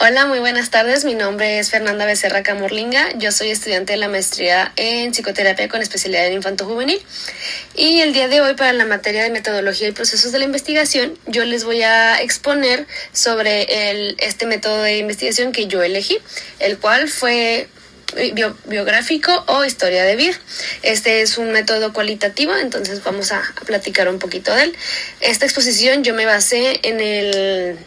Hola, muy buenas tardes. Mi nombre es Fernanda Becerra Camorlinga. Yo soy estudiante de la maestría en psicoterapia con especialidad en infanto-juvenil. Y el día de hoy, para la materia de metodología y procesos de la investigación, yo les voy a exponer sobre este método de investigación que yo elegí, el cual fue biográfico o historia de vida. Este es un método cualitativo, entonces vamos a platicar un poquito de él. Esta exposición yo me basé en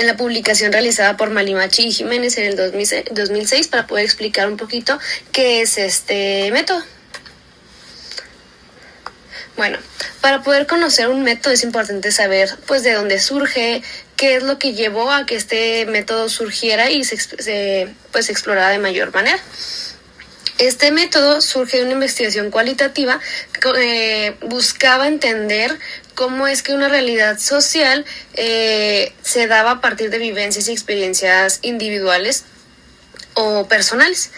la publicación realizada por Malimachi y Jiménez en el 2006 para poder explicar un poquito qué es este método. Bueno, para poder conocer un método es importante saber pues de dónde surge, qué es lo que llevó a que este método surgiera y se explorara de mayor manera. Este método surge de una investigación cualitativa que buscaba entender cómo es que una realidad social se daba a partir de vivencias y experiencias individuales o personales.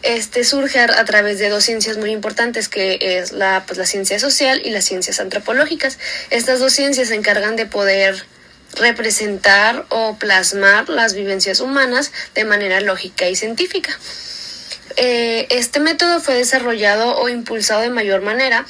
Este surge a través de dos ciencias muy importantes, que es la ciencia social y las ciencias antropológicas. Estas dos ciencias se encargan de poder representar o plasmar las vivencias humanas de manera lógica y científica. Este método fue desarrollado o impulsado de mayor manera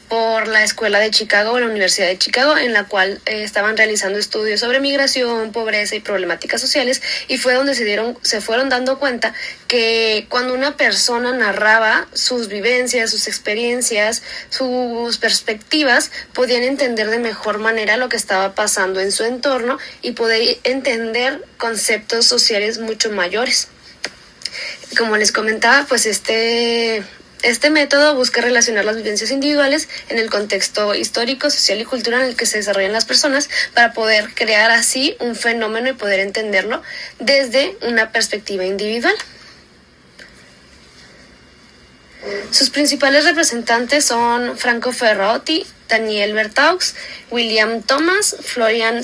por la Escuela de Chicago o la Universidad de Chicago, en la cual estaban realizando estudios sobre migración, pobreza y problemáticas sociales, y fue donde se fueron dando cuenta que cuando una persona narraba sus vivencias, sus experiencias, sus perspectivas, podían entender de mejor manera lo que estaba pasando en su entorno y poder entender conceptos sociales mucho mayores. Como les comentaba, pues este método busca relacionar las vivencias individuales en el contexto histórico, social y cultural en el que se desarrollan las personas para poder crear así un fenómeno y poder entenderlo desde una perspectiva individual. Sus principales representantes son Franco Ferraotti, Daniel Bertaux, William Thomas, Florian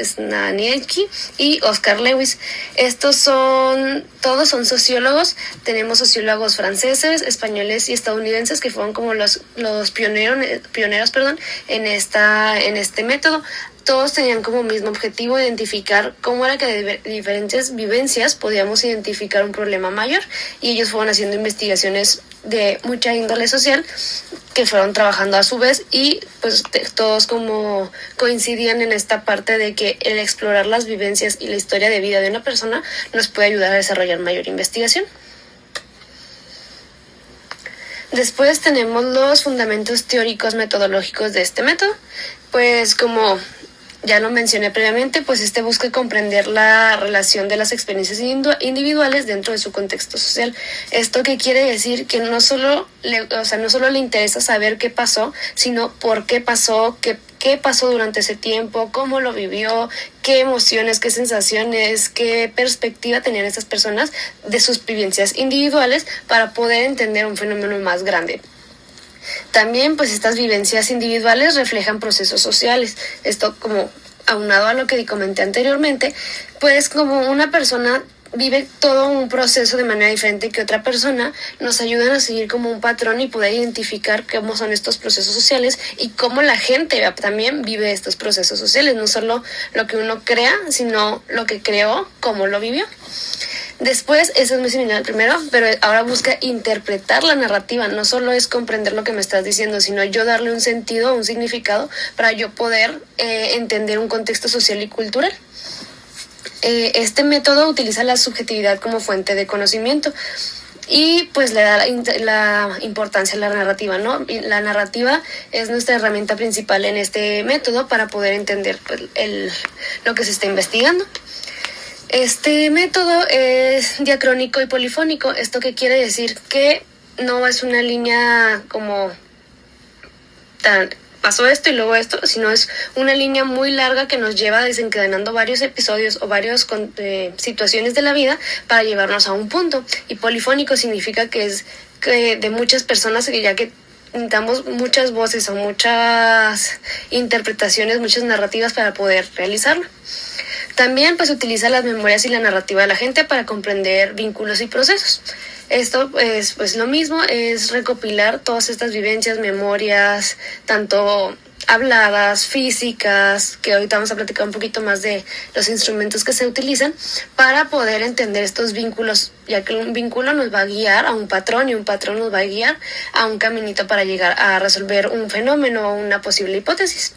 Snaniecki y Oscar Lewis. Todos son sociólogos. Tenemos sociólogos franceses, españoles y estadounidenses que fueron como los pioneros en este método. Todos tenían como mismo objetivo identificar cómo era que de diferentes vivencias podíamos identificar un problema mayor, y ellos fueron haciendo investigaciones de mucha índole social que fueron trabajando a su vez, y pues todos como coincidían en esta parte de que el explorar las vivencias y la historia de vida de una persona nos puede ayudar a desarrollar mayor investigación. Después tenemos los fundamentos teóricos metodológicos de este método. Pues como ya lo mencioné previamente, pues busca comprender la relación de las experiencias individuales dentro de su contexto social. ¿Esto qué quiere decir? Que no solo le interesa saber qué pasó, sino por qué pasó, qué pasó durante ese tiempo, cómo lo vivió, qué emociones, qué sensaciones, qué perspectiva tenían estas personas de sus vivencias individuales para poder entender un fenómeno más grande. También pues estas vivencias individuales reflejan procesos sociales. Esto, como aunado a lo que comenté anteriormente, pues como una persona vive todo un proceso de manera diferente que otra persona, nos ayudan a seguir como un patrón y poder identificar cómo son estos procesos sociales y cómo la gente también vive estos procesos sociales, no solo lo que uno crea, sino lo que creó, cómo lo vivió. Después, eso es muy similar al primero, pero ahora busca interpretar la narrativa. No solo es comprender lo que me estás diciendo, sino yo darle un sentido, un significado, para yo poder entender un contexto social y cultural. Este método utiliza la subjetividad como fuente de conocimiento y pues le da la importancia a la narrativa, ¿no? Y la narrativa es nuestra herramienta principal en este método para poder entender pues, lo que se está investigando. Este método es diacrónico y polifónico. ¿Esto qué quiere decir? Que no es una línea como tan pasó esto y luego esto, sino es una línea muy larga que nos lleva desencadenando varios episodios o varias situaciones de la vida para llevarnos a un punto. Y polifónico significa que es que de muchas personas, ya que necesitamos muchas voces o muchas interpretaciones, muchas narrativas para poder realizarlo. También pues utiliza las memorias y la narrativa de la gente para comprender vínculos y procesos. Esto pues lo mismo, es recopilar todas estas vivencias, memorias, tanto habladas, físicas, que ahorita vamos a platicar un poquito más de los instrumentos que se utilizan para poder entender estos vínculos, ya que un vínculo nos va a guiar a un patrón y un patrón nos va a guiar a un caminito para llegar a resolver un fenómeno o una posible hipótesis.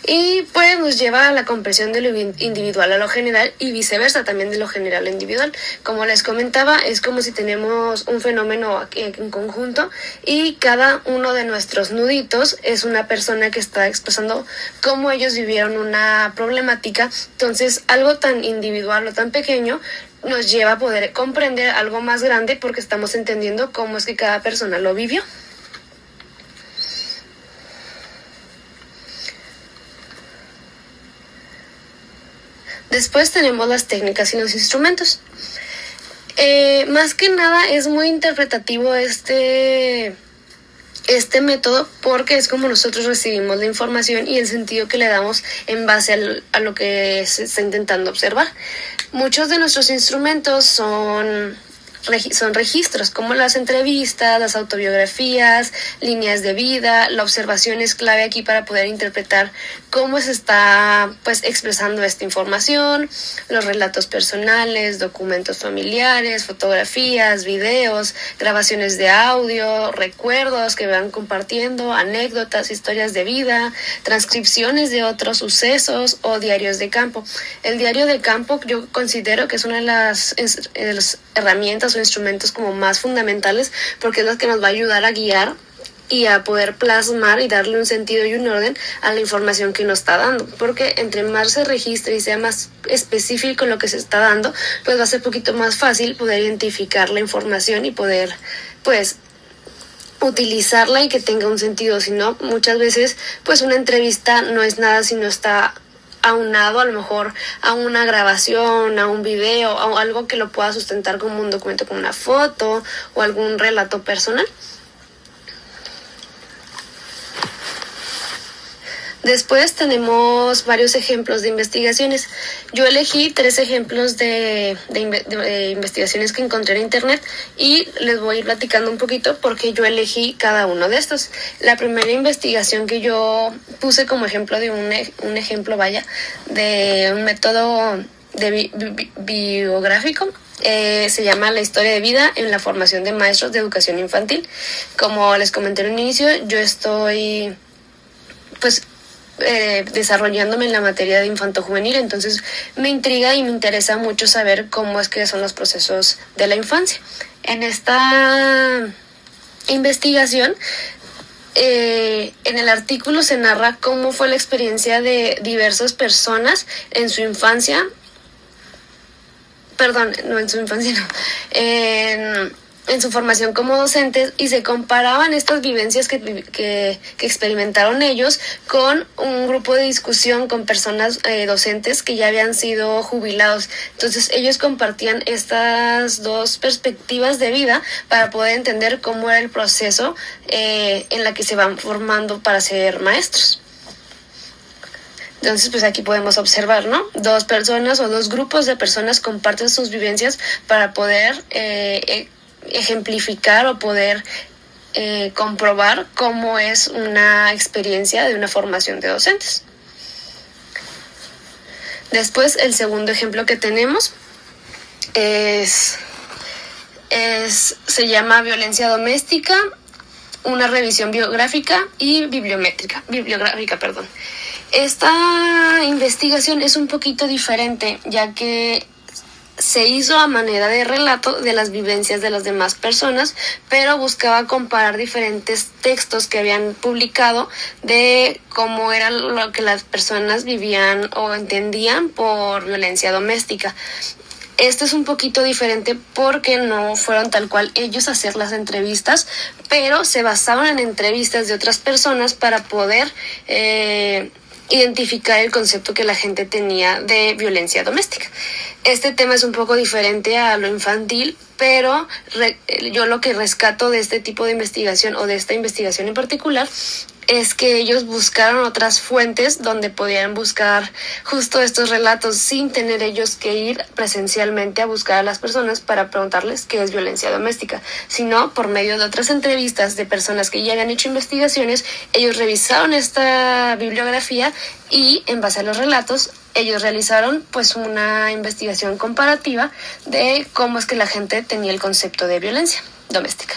Y pues nos lleva a la comprensión de lo individual a lo general y viceversa, también de lo general a lo individual. Como les comentaba, es como si tenemos un fenómeno en conjunto y cada uno de nuestros nuditos es una persona que está expresando cómo ellos vivieron una problemática. Entonces, algo tan individual o tan pequeño nos lleva a poder comprender algo más grande porque estamos entendiendo cómo es que cada persona lo vivió. Después tenemos las técnicas y los instrumentos. Más que nada es muy interpretativo este método porque es como nosotros recibimos la información y el sentido que le damos en base a lo que se está intentando observar. Muchos de nuestros instrumentos son registros, como las entrevistas, las autobiografías, líneas de vida. La observación es clave aquí para poder interpretar cómo se está expresando esta información, los relatos personales, documentos familiares, fotografías, videos, grabaciones de audio, recuerdos que van compartiendo, anécdotas, historias de vida, transcripciones de otros sucesos o diarios de campo. El diario de campo yo considero que es una de las herramientas o instrumentos como más fundamentales porque es la que nos va a ayudar a guiar y a poder plasmar y darle un sentido y un orden a la información que nos está dando, porque entre más se registre y sea más específico en lo que se está dando, pues va a ser un poquito más fácil poder identificar la información y poder utilizarla y que tenga un sentido. Si no, muchas veces una entrevista no es nada si no está aunado a lo mejor a una grabación, a un video, a algo que lo pueda sustentar como un documento, como una foto o algún relato personal. Después tenemos varios ejemplos de investigaciones. Yo elegí 3 ejemplos de investigaciones que encontré en internet y les voy a ir platicando un poquito porque yo elegí cada uno de estos. La primera investigación que yo puse como ejemplo de un ejemplo de un método biográfico se llama La historia de vida en la formación de maestros de educación infantil. Como les comenté en un inicio, yo estoy desarrollándome en la materia de infanto-juvenil, entonces me intriga y me interesa mucho saber cómo es que son los procesos de la infancia. En esta investigación, en el artículo se narra cómo fue la experiencia de diversas personas en su infancia, en su formación como docentes, y se comparaban estas vivencias que experimentaron ellos con un grupo de discusión con personas docentes que ya habían sido jubilados. Entonces ellos compartían estas dos perspectivas de vida para poder entender cómo era el proceso en la que se van formando para ser maestros. Entonces, aquí podemos observar, ¿no? 2 personas o 2 grupos de personas comparten sus vivencias para poder ejemplificar o poder comprobar cómo es una experiencia de una formación de docentes. Después, el segundo ejemplo que tenemos se llama Violencia doméstica, una revisión bibliográfica. Esta investigación es un poquito diferente, ya que se hizo a manera de relato de las vivencias de las demás personas, pero buscaba comparar diferentes textos que habían publicado de cómo era lo que las personas vivían o entendían por violencia doméstica. Esto es un poquito diferente porque no fueron tal cual ellos a hacer las entrevistas, pero se basaban en entrevistas de otras personas para poder identificar el concepto que la gente tenía de violencia doméstica. Este tema es un poco diferente a lo infantil, pero yo lo que rescato de este tipo de investigación o de esta investigación en particular es que ellos buscaron otras fuentes donde podían buscar justo estos relatos sin tener ellos que ir presencialmente a buscar a las personas para preguntarles qué es violencia doméstica, sino por medio de otras entrevistas de personas que ya habían hecho investigaciones. Ellos revisaron esta bibliografía y en base a los relatos ellos realizaron pues una investigación comparativa de cómo es que la gente tenía el concepto de violencia doméstica.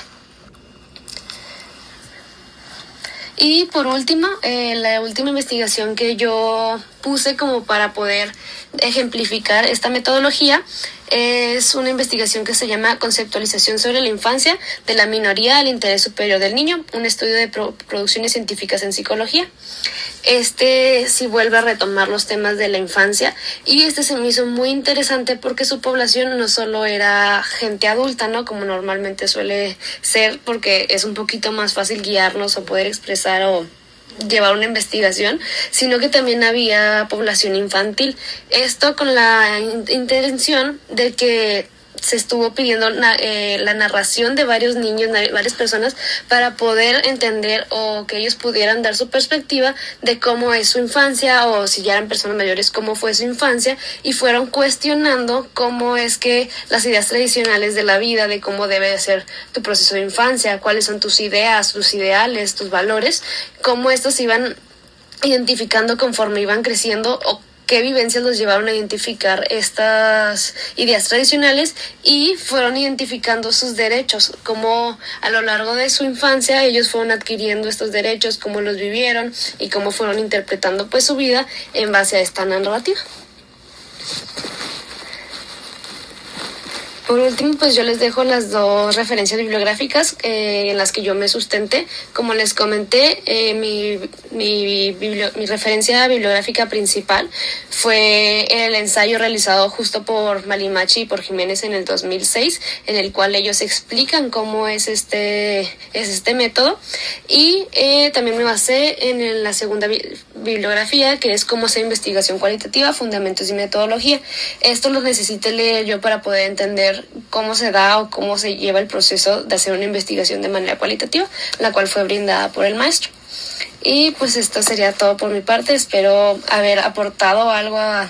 Y por último, la última investigación que yo puse como para poder ejemplificar esta metodología es una investigación que se llama Conceptualización sobre la infancia de la minoría al interés superior del niño, un estudio de producciones científicas en psicología. Sí vuelve a retomar los temas de la infancia y se me hizo muy interesante porque su población no solo era gente adulta, ¿no? Como normalmente suele ser, porque es un poquito más fácil guiarnos o poder expresar o llevar una investigación, sino que también había población infantil. Esto con la intención de que se estuvo pidiendo la narración de varios niños, varias personas, para poder entender o que ellos pudieran dar su perspectiva de cómo es su infancia, o si ya eran personas mayores, cómo fue su infancia, y fueron cuestionando cómo es que las ideas tradicionales de la vida, de cómo debe de ser tu proceso de infancia, cuáles son tus ideas, tus ideales, tus valores, cómo estos se iban identificando conforme iban creciendo, o qué vivencias los llevaron a identificar estas ideas tradicionales, y fueron identificando sus derechos, cómo a lo largo de su infancia ellos fueron adquiriendo estos derechos, cómo los vivieron y cómo fueron interpretando pues su vida en base a esta narrativa. Por último, pues yo les dejo las dos referencias bibliográficas en las que yo me sustenté. Como les comenté, mi referencia bibliográfica principal fue el ensayo realizado justo por Malimachi y por Jiménez en el 2006, en el cual ellos explican cómo es este método. Y también me basé en la segunda bibliografía, que es Cómo hacer investigación cualitativa, fundamentos y metodología. Esto lo necesité leer yo para poder entender cómo se da o cómo se lleva el proceso de hacer una investigación de manera cualitativa, la cual fue brindada por el maestro. Y pues esto sería todo por mi parte. Espero haber aportado algo a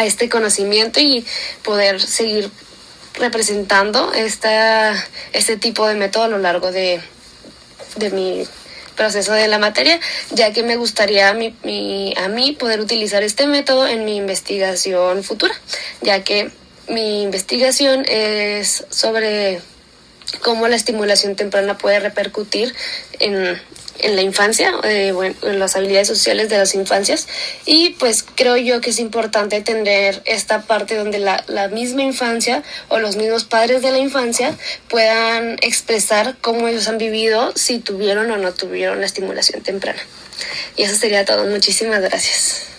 este conocimiento y poder seguir representando este tipo de método a lo largo de mi proceso de la materia, ya que me gustaría a mí poder utilizar este método en mi investigación futura, ya que mi investigación es sobre cómo la estimulación temprana puede repercutir en la infancia, en las habilidades sociales de las infancias, y pues creo yo que es importante tener esta parte donde la misma infancia o los mismos padres de la infancia puedan expresar cómo ellos han vivido, si tuvieron o no tuvieron la estimulación temprana. Y eso sería todo. Muchísimas gracias.